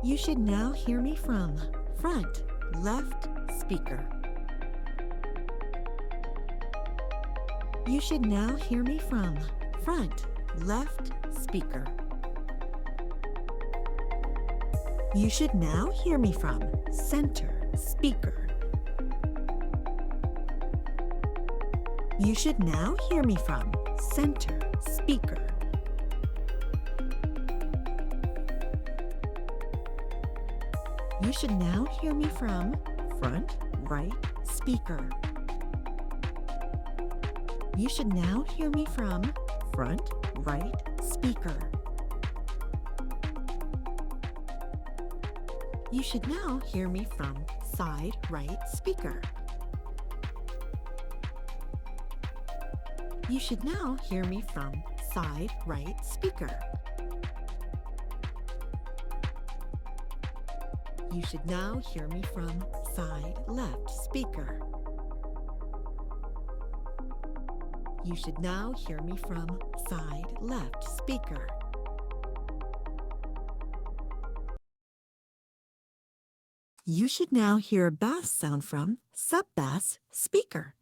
You should now hear me from front left speaker. You should now hear me from front left speaker. You should now hear me from center speaker. You should now hear me from center speaker. You should now hear me from front right speaker. You should now hear me from front right speaker. You should now hear me from side right speaker. You should now hear me from side right speaker. You should now hear me from side left speaker. You should now hear me from side left speaker. You should now hear a bass sound from sub-bass speaker.